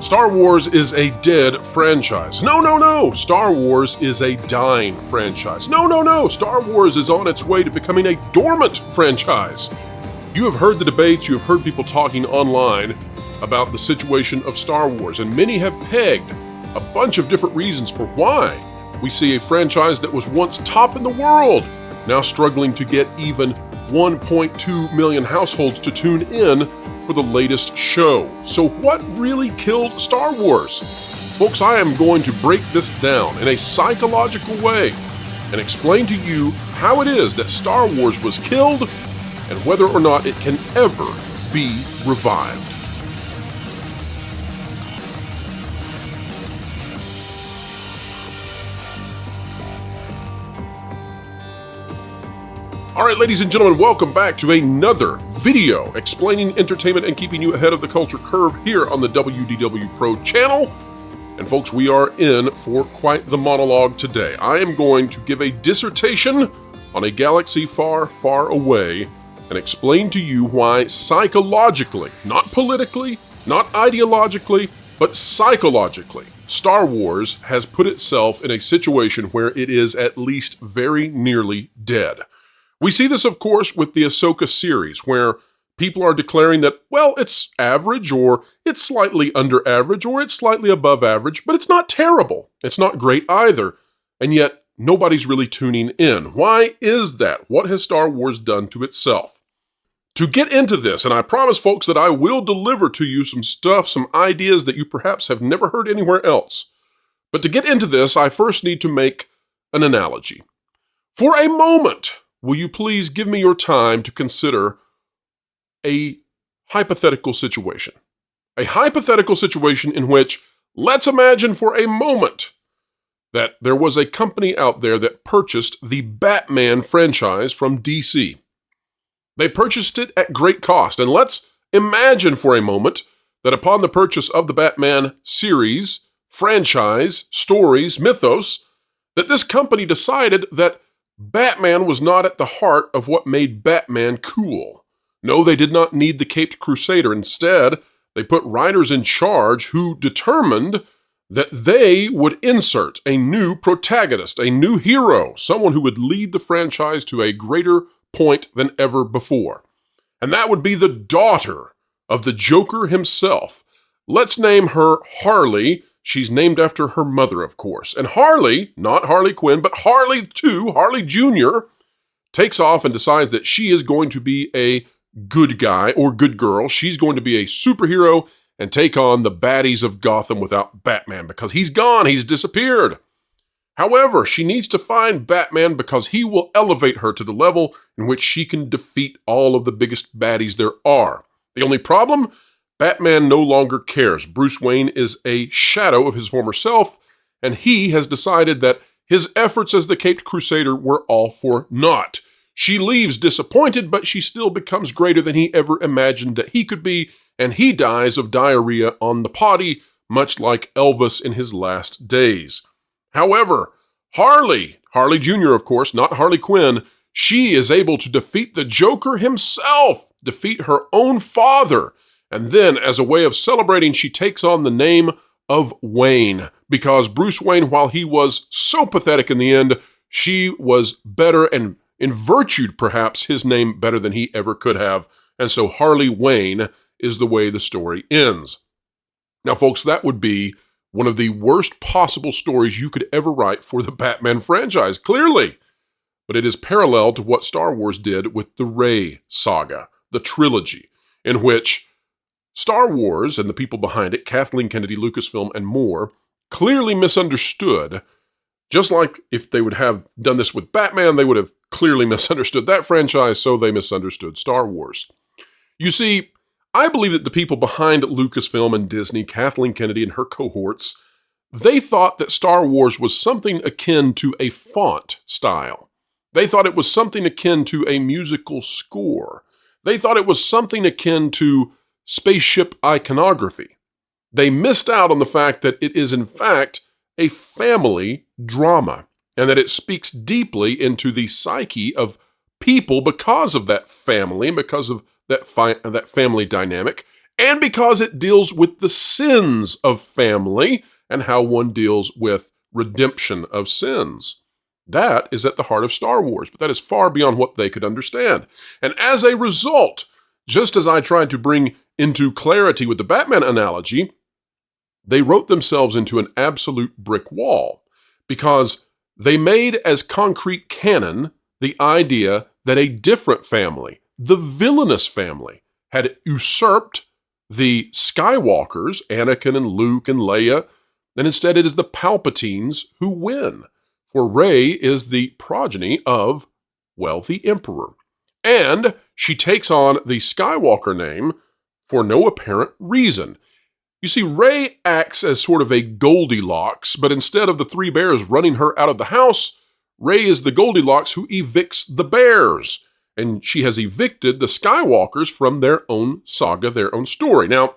Star Wars is a dead franchise. No. Star Wars is a dying franchise. No. Star Wars is on its way to becoming a dormant franchise. You have heard the debates, you have heard people talking online about the situation of Star Wars, and many have pegged a bunch of different reasons for why we see a franchise that was once top in the world now struggling to get even 1.2 million households to tune in for the latest show. So what really killed Star Wars? Folks, I am going to break this down in a psychological way and explain to you how it is that Star Wars was killed and whether or not it can ever be revived. All right, ladies and gentlemen, welcome back to another video explaining entertainment and keeping you ahead of the culture curve here on the WDW Pro Channel. And folks, we are in for quite the monologue today. I am going to give a dissertation on a galaxy far, far away and explain to you why psychologically, not politically, not ideologically, but psychologically, Star Wars has put itself in a situation where it is at least very nearly dead. We see this, of course, with the Ahsoka series, where people are declaring that, well, it's average, or it's slightly under average, or it's slightly above average, but it's not terrible. It's not great either. And yet, nobody's really tuning in. Why is that? What has Star Wars done to itself? To get into this, and I promise, folks, that I will deliver to you some stuff, some ideas that you perhaps have never heard anywhere else. But to get into this, I first need to make an analogy. For a moment, will you please give me your time to consider a hypothetical situation? A hypothetical situation in which, let's imagine for a moment, that there was a company out there that purchased the Batman franchise from DC. They purchased it at great cost, and let's imagine for a moment that upon the purchase of the Batman series, franchise, stories, mythos, that this company decided that Batman was not at the heart of what made Batman cool. No, they did not need the Caped Crusader. Instead, they put writers in charge who determined that they would insert a new protagonist, a new hero, someone who would lead the franchise to a greater point than ever before. And that would be the daughter of the Joker himself. Let's name her Harley. She's named after her mother, of course. And Harley, not Harley Quinn, but Harley too, Harley Jr., takes off and decides that she is going to be a good guy or good girl. She's going to be a superhero and take on the baddies of Gotham without Batman because he's gone, he's disappeared. However, she needs to find Batman because he will elevate her to the level in which she can defeat all of the biggest baddies there are. The only problem? Batman no longer cares. Bruce Wayne is a shadow of his former self, and he has decided that his efforts as the Caped Crusader were all for naught. She leaves disappointed, but she still becomes greater than he ever imagined that he could be, and he dies of diarrhea on the potty, much like Elvis in his last days. However, Harley Jr., of course, not Harley Quinn, she is able to defeat the Joker himself, defeat her own father. And then, as a way of celebrating, she takes on the name of Wayne. Because Bruce Wayne, while he was so pathetic in the end, she was better and in virtued, perhaps, his name better than he ever could have. And so Harley Wayne is the way the story ends. Now, folks, that would be one of the worst possible stories you could ever write for the Batman franchise, clearly. But it is parallel to what Star Wars did with the Rey saga, the trilogy, in which Star Wars and the people behind it, Kathleen Kennedy, Lucasfilm, and more, clearly misunderstood, just like if they would have done this with Batman, they would have clearly misunderstood that franchise, so they misunderstood Star Wars. You see, I believe that the people behind Lucasfilm and Disney, Kathleen Kennedy and her cohorts, they thought that Star Wars was something akin to a font style. They thought it was something akin to a musical score. They thought it was something akin to spaceship iconography. They missed out on the fact that it is in fact a family drama and that it speaks deeply into the psyche of people because of that family and because of that family dynamic and because it deals with the sins of family and how one deals with redemption of sins. That is at the heart of Star Wars, but that is far beyond what they could understand. And as a result, just as I tried to bring into clarity with the Batman analogy, they wrote themselves into an absolute brick wall because they made as concrete canon the idea that a different family, the villainous family, had usurped the Skywalkers, Anakin and Luke and Leia, and instead it is the Palpatines who win. For Rey is the progeny of, well, the Emperor. And she takes on the Skywalker name for no apparent reason. You see, Rey acts as sort of a Goldilocks, but instead of the three bears running her out of the house, Rey is the Goldilocks who evicts the bears. And she has evicted the Skywalkers from their own saga, their own story. Now,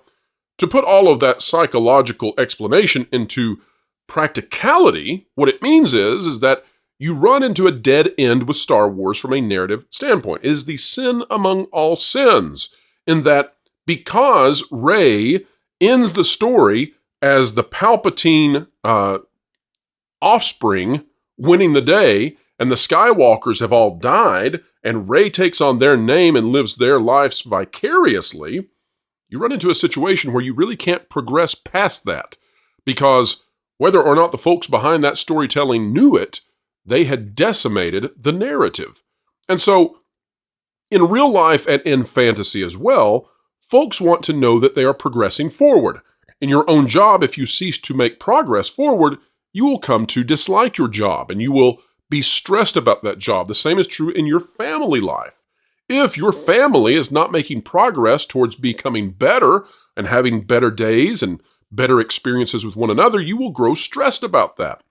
to put all of that psychological explanation into practicality, what it means is that you run into a dead end with Star Wars from a narrative standpoint. It is the sin among all sins, in that because Rey ends the story as the Palpatine offspring winning the day, and the Skywalkers have all died, and Rey takes on their name and lives their lives vicariously, you run into a situation where you really can't progress past that, because whether or not the folks behind that storytelling knew it, they had decimated the narrative. And so, in real life and in fantasy as well, folks want to know that they are progressing forward. In your own job, if you cease to make progress forward, you will come to dislike your job and you will be stressed about that job. The same is true in your family life. If your family is not making progress towards becoming better and having better days and better experiences with one another, you will grow stressed about that.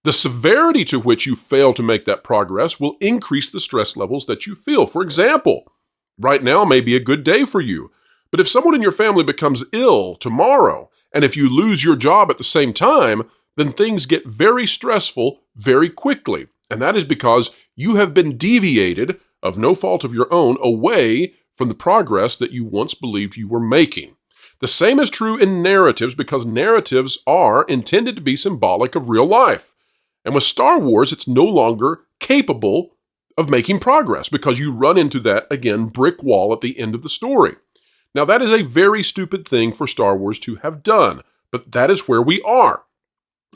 The severity to which you fail to make that progress will increase the stress levels that you feel. For example, right now may be a good day for you, but if someone in your family becomes ill tomorrow, and if you lose your job at the same time, then things get very stressful very quickly. And that is because you have been deviated, of no fault of your own, away from the progress that you once believed you were making. The same is true in narratives, because narratives are intended to be symbolic of real life. And with Star Wars, it's no longer capable of making progress because you run into that, again, brick wall at the end of the story. Now, that is a very stupid thing for Star Wars to have done, but that is where we are.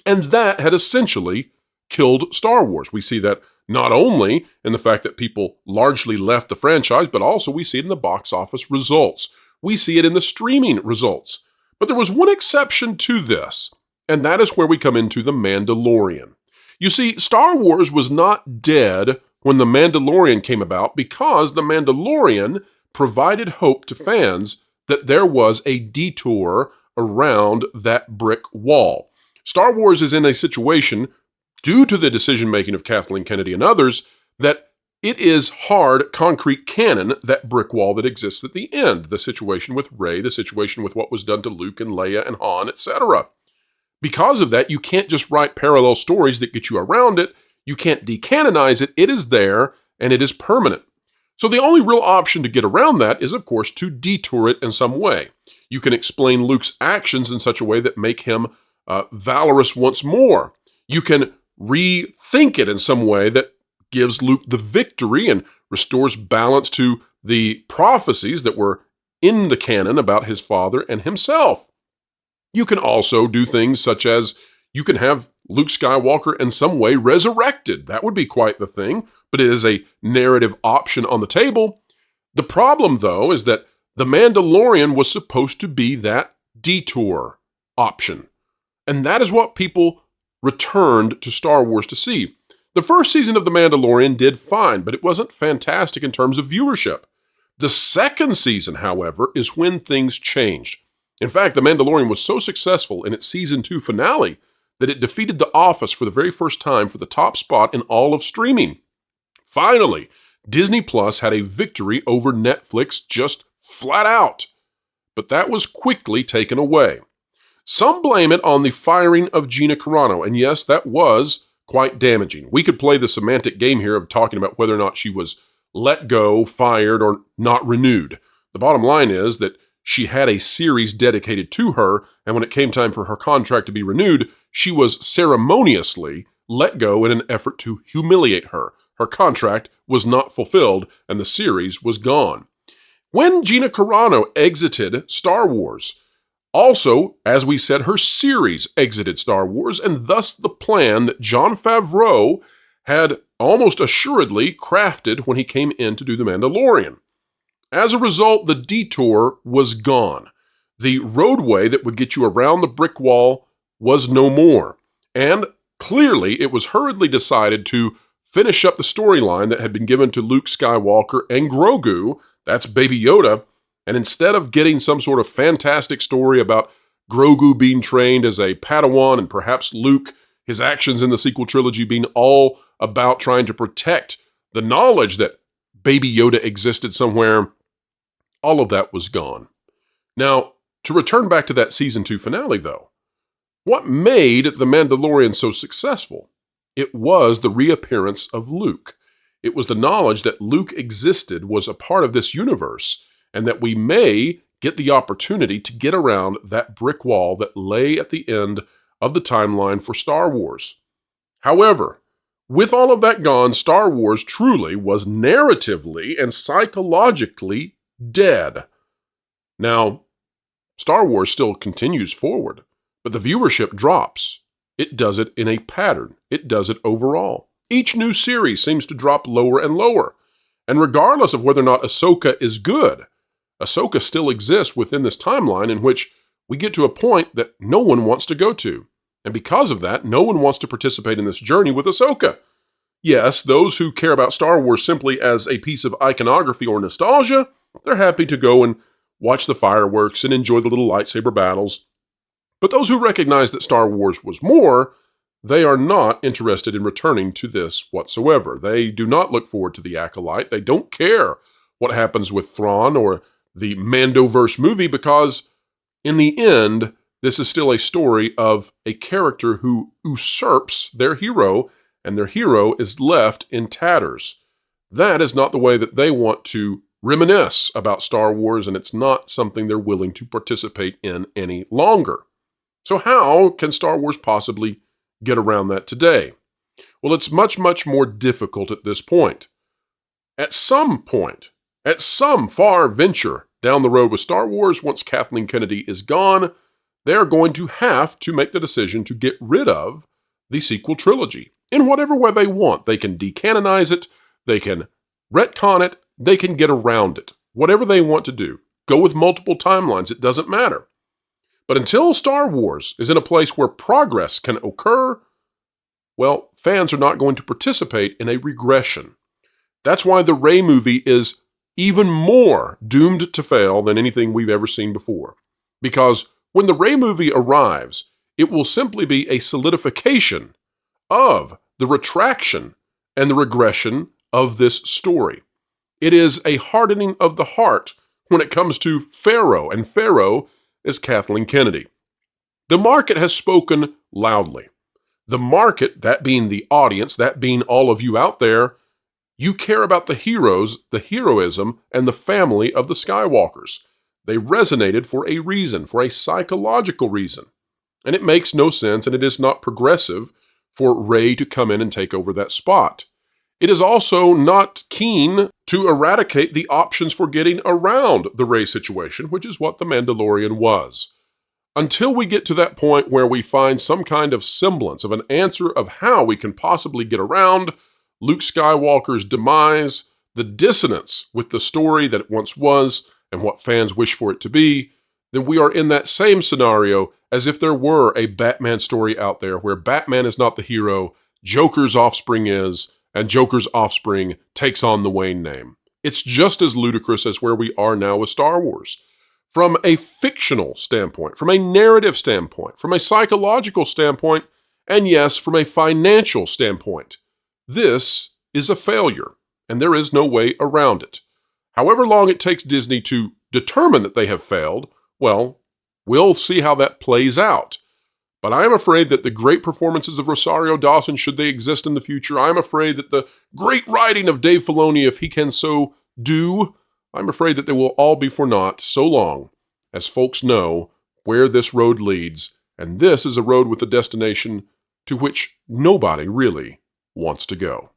And that had essentially killed Star Wars. We see that not only in the fact that people largely left the franchise, but also we see it in the box office results. We see it in the streaming results. But there was one exception to this, and that is where we come into The Mandalorian. You see, Star Wars was not dead when The Mandalorian came about because The Mandalorian provided hope to fans that there was a detour around that brick wall. Star Wars is in a situation, due to the decision-making of Kathleen Kennedy and others, that it is hard, concrete canon, that brick wall that exists at the end. The situation with Rey, the situation with what was done to Luke and Leia and Han, etc. Because of that, you can't just write parallel stories that get you around it. You can't decanonize it. It is there, and it is permanent. So the only real option to get around that is, of course, to detour it in some way. You can explain Luke's actions in such a way that make him valorous once more. You can rethink it in some way that gives Luke the victory and restores balance to the prophecies that were in the canon about his father and himself. You can also do things such as you can have Luke Skywalker in some way resurrected. That would be quite the thing, but it is a narrative option on the table. The problem, though, is that The Mandalorian was supposed to be that detour option. And that is what people returned to Star Wars to see. The first season of The Mandalorian did fine, but it wasn't fantastic in terms of viewership. The second season, however, is when things changed. In fact, The Mandalorian was so successful in its season 2 finale that it defeated The Office for the very first time for the top spot in all of streaming. Finally, Disney Plus had a victory over Netflix just flat out. But that was quickly taken away. Some blame it on the firing of Gina Carano, and yes, that was quite damaging. We could play the semantic game here of talking about whether or not she was let go, fired, or not renewed. The bottom line is that she had a series dedicated to her, and when it came time for her contract to be renewed, she was ceremoniously let go in an effort to humiliate her. Her contract was not fulfilled, and the series was gone. When Gina Carano exited Star Wars, also, as we said, her series exited Star Wars, and thus the plan that Jon Favreau had almost assuredly crafted when he came in to do The Mandalorian. As a result, the detour was gone. The roadway that would get you around the brick wall was no more. And clearly, it was hurriedly decided to finish up the storyline that had been given to Luke Skywalker and Grogu, that's Baby Yoda, and instead of getting some sort of fantastic story about Grogu being trained as a Padawan and perhaps Luke, his actions in the sequel trilogy being all about trying to protect the knowledge that Baby Yoda existed somewhere, all of that was gone. Now, to return back to that Season 2 finale, though, what made The Mandalorian so successful? It was the reappearance of Luke. It was the knowledge that Luke existed, was a part of this universe, and that we may get the opportunity to get around that brick wall that lay at the end of the timeline for Star Wars. However, with all of that gone, Star Wars truly was narratively and psychologically dead. Now, Star Wars still continues forward, but the viewership drops. It does it in a pattern. It does it overall. Each new series seems to drop lower and lower. And regardless of whether or not Ahsoka is good, Ahsoka still exists within this timeline in which we get to a point that no one wants to go to. And because of that, no one wants to participate in this journey with Ahsoka. Yes, those who care about Star Wars simply as a piece of iconography or nostalgia, they're happy to go and watch the fireworks and enjoy the little lightsaber battles. But those who recognize that Star Wars was more, they are not interested in returning to this whatsoever. They do not look forward to the Acolyte. They don't care what happens with Thrawn or the Mandoverse movie because, in the end, this is still a story of a character who usurps their hero, and their hero is left in tatters. That is not the way that they want to reminisce about Star Wars, and it's not something they're willing to participate in any longer. So how can Star Wars possibly get around that today? Well, it's much, much more difficult at this point. At some point, at some far venture down the road with Star Wars, once Kathleen Kennedy is gone, they are going to have to make the decision to get rid of the sequel trilogy in whatever way they want. They can decanonize it, they can retcon it, they can get around it. Whatever they want to do. Go with multiple timelines, it doesn't matter. But until Star Wars is in a place where progress can occur, well, fans are not going to participate in a regression. That's why the Rey movie is even more doomed to fail than anything we've ever seen before. Because when the Rey movie arrives, it will simply be a solidification of the retraction and the regression of this story. It is a hardening of the heart when it comes to Pharaoh, and Pharaoh is Kathleen Kennedy. The market has spoken loudly. The market, that being the audience, that being all of you out there, you care about the heroes, the heroism, and the family of the Skywalkers. They resonated for a reason, for a psychological reason. And it makes no sense, and it is not progressive for Rey to come in and take over that spot. It is also not keen to eradicate the options for getting around the Rey situation, which is what The Mandalorian was. Until we get to that point where we find some kind of semblance of an answer of how we can possibly get around Luke Skywalker's demise, the dissonance with the story that it once was and what fans wish for it to be, then we are in that same scenario as if there were a Batman story out there where Batman is not the hero, Joker's offspring is, and Joker's offspring takes on the Wayne name. It's just as ludicrous as where we are now with Star Wars. From a fictional standpoint, from a narrative standpoint, from a psychological standpoint, and yes, from a financial standpoint, this is a failure, and there is no way around it. However long it takes Disney to determine that they have failed, well, we'll see how that plays out. But I am afraid that the great performances of Rosario Dawson, should they exist in the future, I'm afraid that the great writing of Dave Filoni, if he can so do, I'm afraid that they will all be for naught so long as folks know where this road leads, and this is a road with a destination to which nobody really wants to go.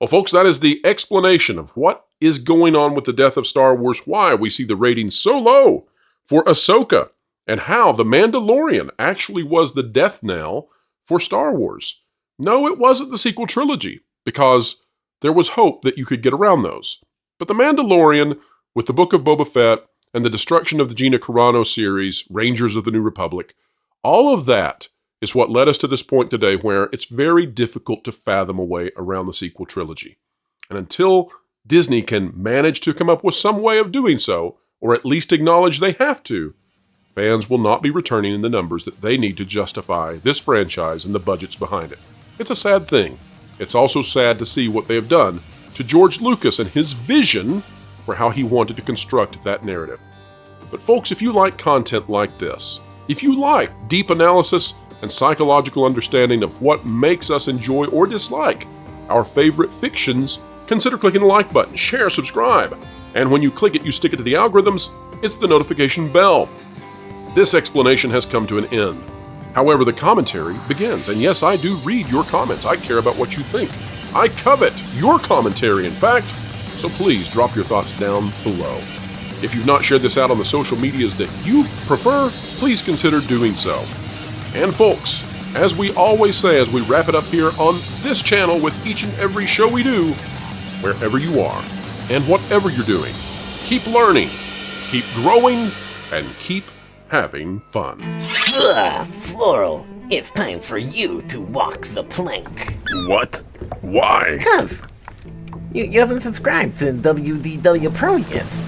Well, folks, that is the explanation of what is going on with the death of Star Wars, why we see the ratings so low for Ahsoka, and how The Mandalorian actually was the death knell for Star Wars. No, it wasn't the sequel trilogy, because there was hope that you could get around those. But The Mandalorian, with the Book of Boba Fett, and the destruction of the Gina Carano series, Rangers of the New Republic, all of that is what led us to this point today where it's very difficult to fathom a way around the sequel trilogy. And until Disney can manage to come up with some way of doing so, or at least acknowledge they have to, fans will not be returning in the numbers that they need to justify this franchise and the budgets behind it. It's a sad thing. It's also sad to see what they have done to George Lucas and his vision for how he wanted to construct that narrative. But folks, if you like content like this, if you like deep analysis and psychological understanding of what makes us enjoy or dislike our favorite fictions, consider clicking the like button, share, subscribe, and when you click it, you stick it to the algorithms, it's the notification bell. This explanation has come to an end. However, the commentary begins, and yes, I do read your comments. I care about what you think. I covet your commentary, in fact, so please drop your thoughts down below. If you've not shared this out on the social medias that you prefer, please consider doing so. And folks, as we always say as we wrap it up here on this channel with each and every show we do, wherever you are and whatever you're doing, keep learning, keep growing, and keep having fun. Floral, it's time for you to walk the plank. What? Why? Because you haven't subscribed to WDW Pro yet.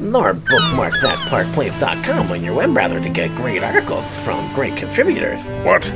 Nor bookmark thatparkplace.com on your web browser to get great articles from great contributors. What?